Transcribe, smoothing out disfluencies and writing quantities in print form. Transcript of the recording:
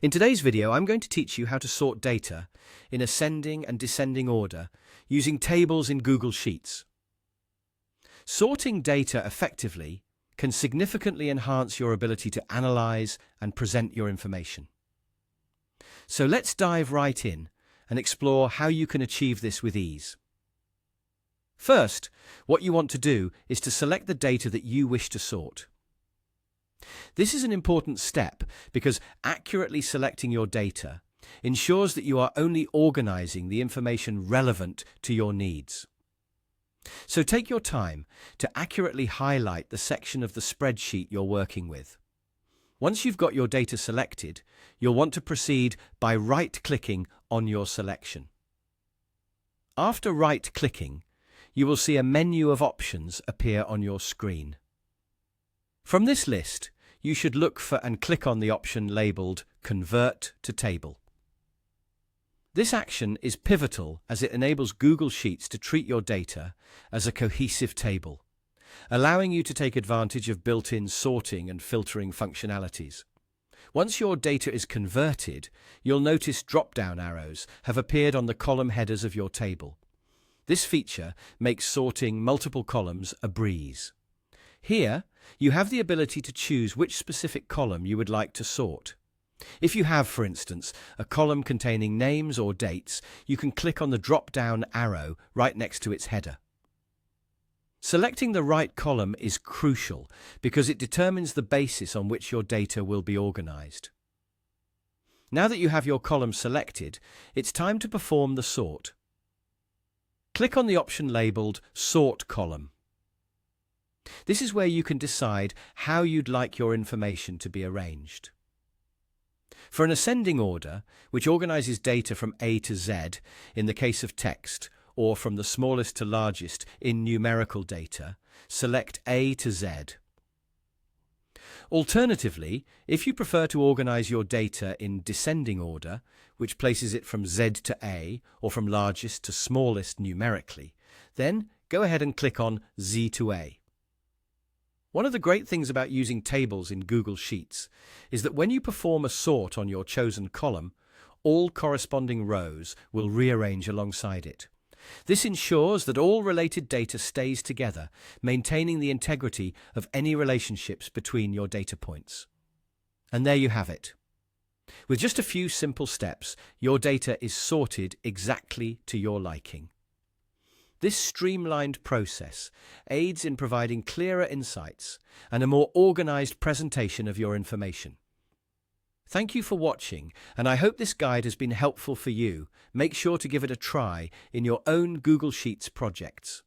In today's video, I'm going to teach you how to sort data in ascending and descending order using tables in Google Sheets. Sorting data effectively can significantly enhance your ability to analyze and present your information. So let's dive right in and explore how you can achieve this with ease. First, what you want to do is to select the data that you wish to sort. This is an important step because accurately selecting your data ensures that you are only organizing the information relevant to your needs. So take your time to accurately highlight the section of the spreadsheet you're working with. Once you've got your data selected, you'll want to proceed by right-clicking on your selection. After right-clicking, you will see a menu of options appear on your screen. From this list, you should look for and click on the option labeled Convert to Table. This action is pivotal as it enables Google Sheets to treat your data as a cohesive table, allowing you to take advantage of built-in sorting and filtering functionalities. Once your data is converted, you'll notice drop-down arrows have appeared on the column headers of your table. This feature makes sorting multiple columns a breeze. Here, you have the ability to choose which specific column you would like to sort. If you have, for instance, a column containing names or dates, you can click on the drop-down arrow right next to its header. Selecting the right column is crucial because it determines the basis on which your data will be organized. Now that you have your column selected, it's time to perform the sort. Click on the option labeled Sort Column. This is where you can decide how you'd like your information to be arranged. For an ascending order, which organizes data from A to Z in the case of text, or from the smallest to largest in numerical data, select A to Z. Alternatively, if you prefer to organize your data in descending order, which places it from Z to A, or from largest to smallest numerically, then go ahead and click on Z to A. One of the great things about using tables in Google Sheets is that when you perform a sort on your chosen column, all corresponding rows will rearrange alongside it. This ensures that all related data stays together, maintaining the integrity of any relationships between your data points. And there you have it. With just a few simple steps, your data is sorted exactly to your liking. This streamlined process aids in providing clearer insights and a more organized presentation of your information. Thank you for watching, and I hope this guide has been helpful for you. Make sure to give it a try in your own Google Sheets projects.